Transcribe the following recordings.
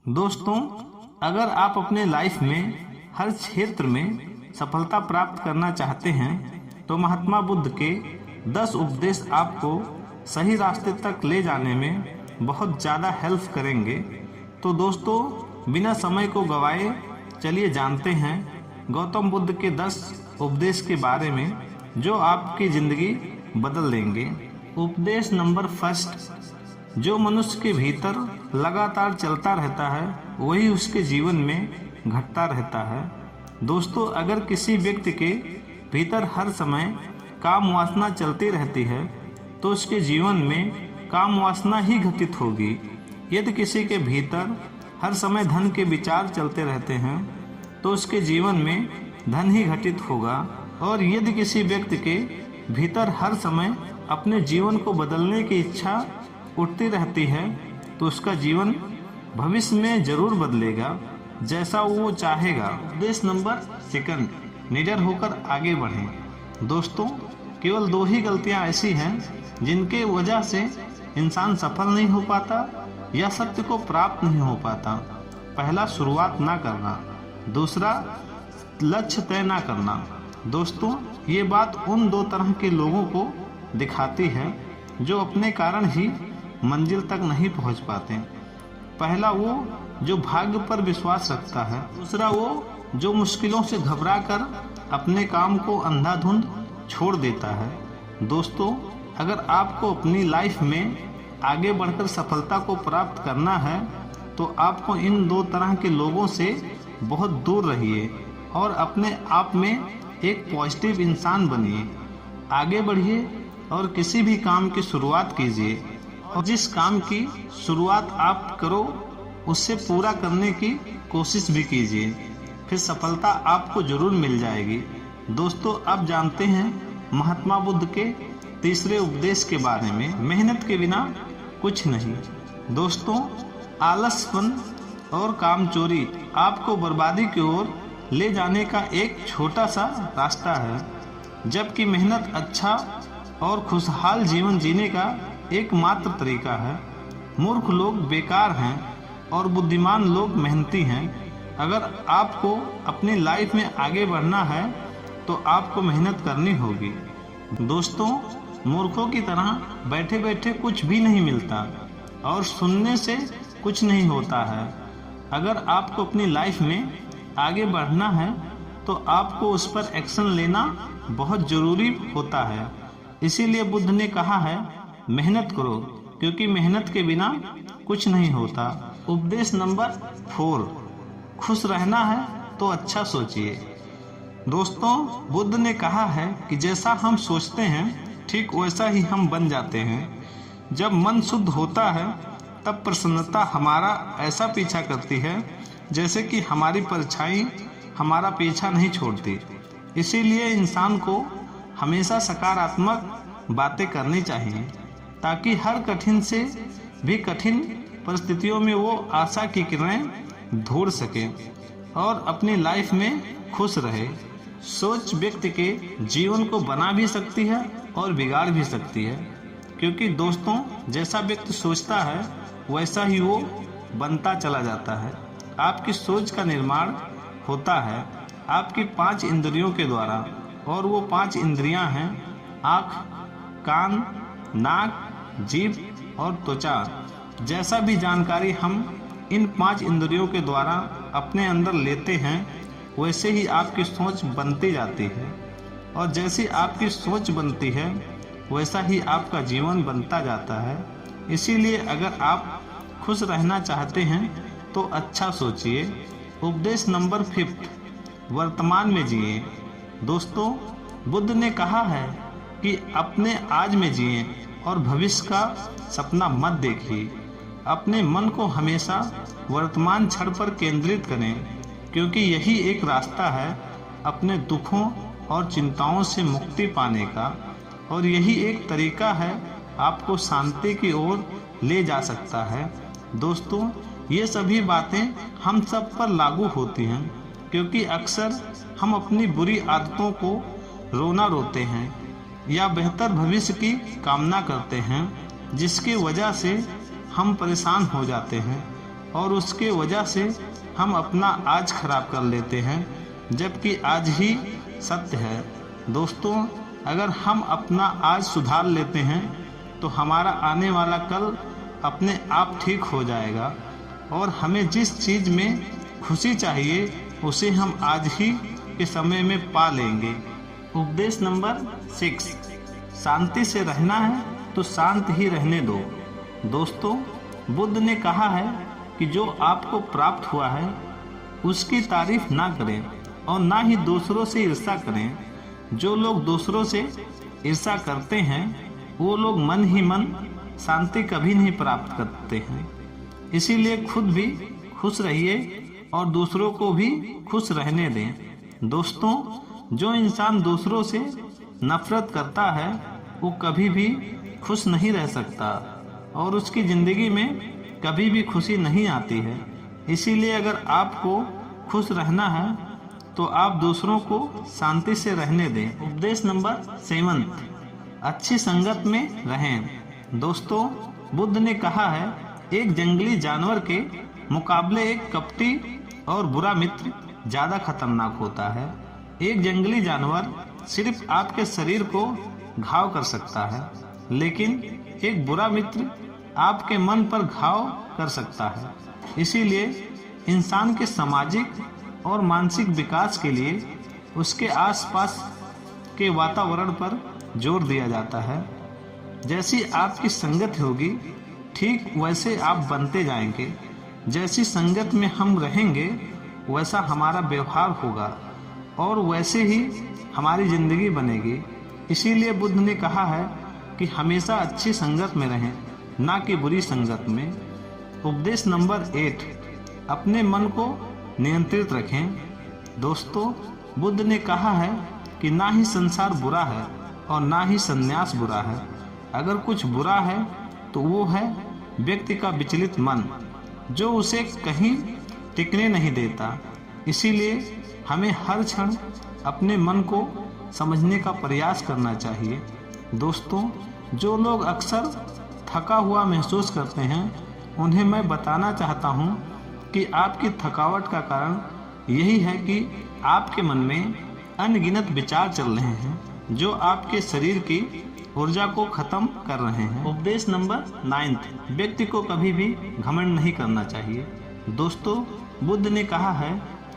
दोस्तों, अगर आप अपने लाइफ में हर क्षेत्र में सफलता प्राप्त करना चाहते हैं तो महात्मा बुद्ध के 10 उपदेश आपको सही रास्ते तक ले जाने में बहुत ज़्यादा हेल्प करेंगे। तो दोस्तों, बिना समय को गवाए चलिए जानते हैं गौतम बुद्ध के 10 उपदेश के बारे में जो आपकी ज़िंदगी बदल देंगे। उपदेश नंबर फर्स्ट, जो मनुष्य के भीतर लगातार चलता रहता है वही उसके जीवन में घटता रहता है। दोस्तों, अगर किसी व्यक्ति के भीतर हर समय काम वासना चलती रहती है तो उसके जीवन में काम वासना ही घटित होगी। यदि किसी के भीतर हर समय धन के विचार चलते रहते हैं तो उसके जीवन में धन ही घटित होगा। और यदि किसी व्यक्ति के भीतर हर समय अपने जीवन को बदलने की इच्छा उठती रहती है तो उसका जीवन भविष्य में जरूर बदलेगा जैसा वो चाहेगा। उपदेश नंबर सेकंड, निडर होकर आगे बढ़ें। दोस्तों, केवल 2 ही गलतियां ऐसी हैं जिनके वजह से इंसान सफल नहीं हो पाता या सत्य को प्राप्त नहीं हो पाता। पहला, शुरुआत ना करना। दूसरा, लक्ष्य तय ना करना। दोस्तों, ये बात उन 2 तरह के लोगों को दिखाती है जो अपने कारण ही मंजिल तक नहीं पहुंच पाते। पहला, वो जो भाग्य पर विश्वास रखता है। दूसरा, वो जो मुश्किलों से घबराकर अपने काम को अंधाधुंध छोड़ देता है। दोस्तों, अगर आपको अपनी लाइफ में आगे बढ़कर सफलता को प्राप्त करना है तो आपको इन 2 तरह के लोगों से बहुत दूर रहिए और अपने आप में एक पॉजिटिव इंसान बनिए। आगे बढ़िए और किसी भी काम की शुरुआत कीजिए और जिस काम की शुरुआत आप करो उससे पूरा करने की कोशिश भी कीजिए, फिर सफलता आपको जरूर मिल जाएगी। दोस्तों, अब जानते हैं महात्मा बुद्ध के तीसरे उपदेश के बारे में, मेहनत के बिना कुछ नहीं। दोस्तों, आलसपन और कामचोरी आपको बर्बादी की ओर ले जाने का एक छोटा सा रास्ता है, जबकि मेहनत अच्छा और खुशहाल जीवन जीने का एकमात्र तरीका है। मूर्ख लोग बेकार हैं और बुद्धिमान लोग मेहनती हैं। अगर आपको अपनी लाइफ में आगे बढ़ना है तो आपको मेहनत करनी होगी। दोस्तों, मूर्खों की तरह बैठे बैठे कुछ भी नहीं मिलता और सुनने से कुछ नहीं होता है। अगर आपको अपनी लाइफ में आगे बढ़ना है तो आपको उस पर एक्शन लेना बहुत ज़रूरी होता है। इसीलिए बुद्ध ने कहा है, मेहनत करो क्योंकि मेहनत के बिना कुछ नहीं होता। उपदेश नंबर 4, खुश रहना है तो अच्छा सोचिए। दोस्तों, बुद्ध ने कहा है कि जैसा हम सोचते हैं ठीक वैसा ही हम बन जाते हैं। जब मन शुद्ध होता है तब प्रसन्नता हमारा ऐसा पीछा करती है जैसे कि हमारी परछाई हमारा पीछा नहीं छोड़ती। इसीलिए इंसान को हमेशा सकारात्मक बातें करनी चाहिए ताकि हर कठिन से भी कठिन परिस्थितियों में वो आशा की किरणें ढूंढ सके और अपनी लाइफ में खुश रहे। सोच व्यक्ति के जीवन को बना भी सकती है और बिगाड़ भी सकती है, क्योंकि दोस्तों, जैसा व्यक्ति सोचता है वैसा ही वो बनता चला जाता है। आपकी सोच का निर्माण होता है आपकी 5 इंद्रियों के द्वारा, और वो 5 इंद्रियां हैं आँख, कान, नाक, जीभ और त्वचा। जैसा भी जानकारी हम इन 5 इंद्रियों के द्वारा अपने अंदर लेते हैं वैसे ही आपकी सोच बनती जाती है, और जैसी आपकी सोच बनती है वैसा ही आपका जीवन बनता जाता है। इसीलिए अगर आप खुश रहना चाहते हैं तो अच्छा सोचिए। उपदेश नंबर 5, वर्तमान में जिए। दोस्तों, बुद्ध ने कहा है कि अपने आज में जिए और भविष्य का सपना मत देखिए। अपने मन को हमेशा वर्तमान क्षण पर केंद्रित करें, क्योंकि यही एक रास्ता है अपने दुखों और चिंताओं से मुक्ति पाने का, और यही एक तरीका है आपको शांति की ओर ले जा सकता है। दोस्तों, ये सभी बातें हम सब पर लागू होती हैं, क्योंकि अक्सर हम अपनी बुरी आदतों को रोना रोते हैं या बेहतर भविष्य की कामना करते हैं, जिसकी वजह से हम परेशान हो जाते हैं और उसके वजह से हम अपना आज खराब कर लेते हैं, जबकि आज ही सत्य है। दोस्तों, अगर हम अपना आज सुधार लेते हैं तो हमारा आने वाला कल अपने आप ठीक हो जाएगा और हमें जिस चीज़ में खुशी चाहिए उसे हम आज ही के समय में पा लेंगे। उपदेश नंबर 6, शांति से रहना है तो शांत ही रहने दो। दोस्तों, बुद्ध ने कहा है कि जो आपको प्राप्त हुआ है उसकी तारीफ ना करें और ना ही दूसरों से ईर्ष्या करें। जो लोग दूसरों से ईर्ष्या करते हैं वो लोग मन ही मन शांति कभी नहीं प्राप्त करते हैं। इसीलिए खुद भी खुश रहिए और दूसरों को भी खुश रहने दें। दोस्तों, जो इंसान दूसरों से नफरत करता है वो कभी भी खुश नहीं रह सकता और उसकी ज़िंदगी में कभी भी खुशी नहीं आती है। इसीलिए अगर आपको खुश रहना है तो आप दूसरों को शांति से रहने दें। उपदेश नंबर 7, अच्छी संगत में रहें। दोस्तों, बुद्ध ने कहा है एक जंगली जानवर के मुकाबले एक कपटी और बुरा मित्र ज़्यादा खतरनाक होता है। एक जंगली जानवर सिर्फ आपके शरीर को घाव कर सकता है, लेकिन एक बुरा मित्र आपके मन पर घाव कर सकता है। इसीलिए इंसान के सामाजिक और मानसिक विकास के लिए उसके आसपास के वातावरण पर जोर दिया जाता है। जैसी आपकी संगत होगी ठीक वैसे आप बनते जाएंगे। जैसी संगत में हम रहेंगे वैसा हमारा व्यवहार होगा और वैसे ही हमारी जिंदगी बनेगी। इसीलिए बुद्ध ने कहा है कि हमेशा अच्छी संगत में रहें, ना कि बुरी संगत में। उपदेश नंबर 8, अपने मन को नियंत्रित रखें। दोस्तों, बुद्ध ने कहा है कि ना ही संसार बुरा है और ना ही संन्यास बुरा है। अगर कुछ बुरा है तो वो है व्यक्ति का विचलित मन, जो उसे कहीं टिकने नहीं देता। इसीलिए हमें हर क्षण अपने मन को समझने का प्रयास करना चाहिए। दोस्तों, जो लोग अक्सर थका हुआ महसूस करते हैं उन्हें मैं बताना चाहता हूं कि आपकी थकावट का कारण यही है कि आपके मन में अनगिनत विचार चल रहे हैं जो आपके शरीर की ऊर्जा को खत्म कर रहे हैं। उपदेश नंबर 9, व्यक्ति को कभी भी घमंड नहीं करना चाहिए। दोस्तों, बुद्ध ने कहा है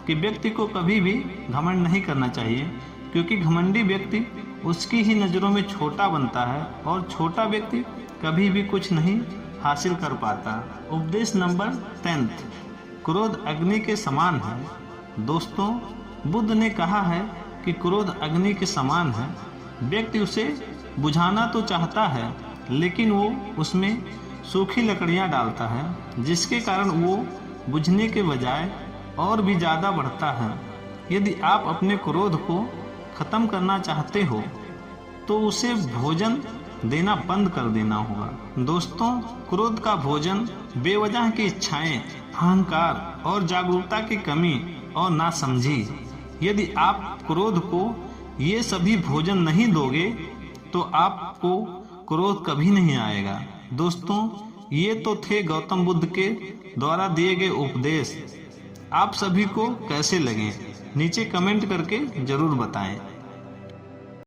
कि व्यक्ति को कभी भी घमंड नहीं करना चाहिए, क्योंकि घमंडी व्यक्ति उसकी ही नज़रों में छोटा बनता है और छोटा व्यक्ति कभी भी कुछ नहीं हासिल कर पाता। उपदेश नंबर 10, क्रोध अग्नि के समान है। दोस्तों, बुद्ध ने कहा है कि क्रोध अग्नि के समान है। व्यक्ति उसे बुझाना तो चाहता है, लेकिन वो उसमें सूखी लकड़ियां डालता है, जिसके कारण वो बुझने के बजाय और भी ज़्यादा बढ़ता है। यदि आप अपने क्रोध को ख़त्म करना चाहते हो तो उसे भोजन देना बंद कर देना होगा। दोस्तों, क्रोध का भोजन बेवजह की इच्छाएं, अहंकार और जागरूकता की कमी और नासमझी। यदि आप क्रोध को ये सभी भोजन नहीं दोगे तो आपको क्रोध कभी नहीं आएगा। दोस्तों, ये तो थे गौतम बुद्ध के द्वारा दिए गए उपदेश। आप सभी को कैसे लगे नीचे कमेंट करके जरूर बताएं।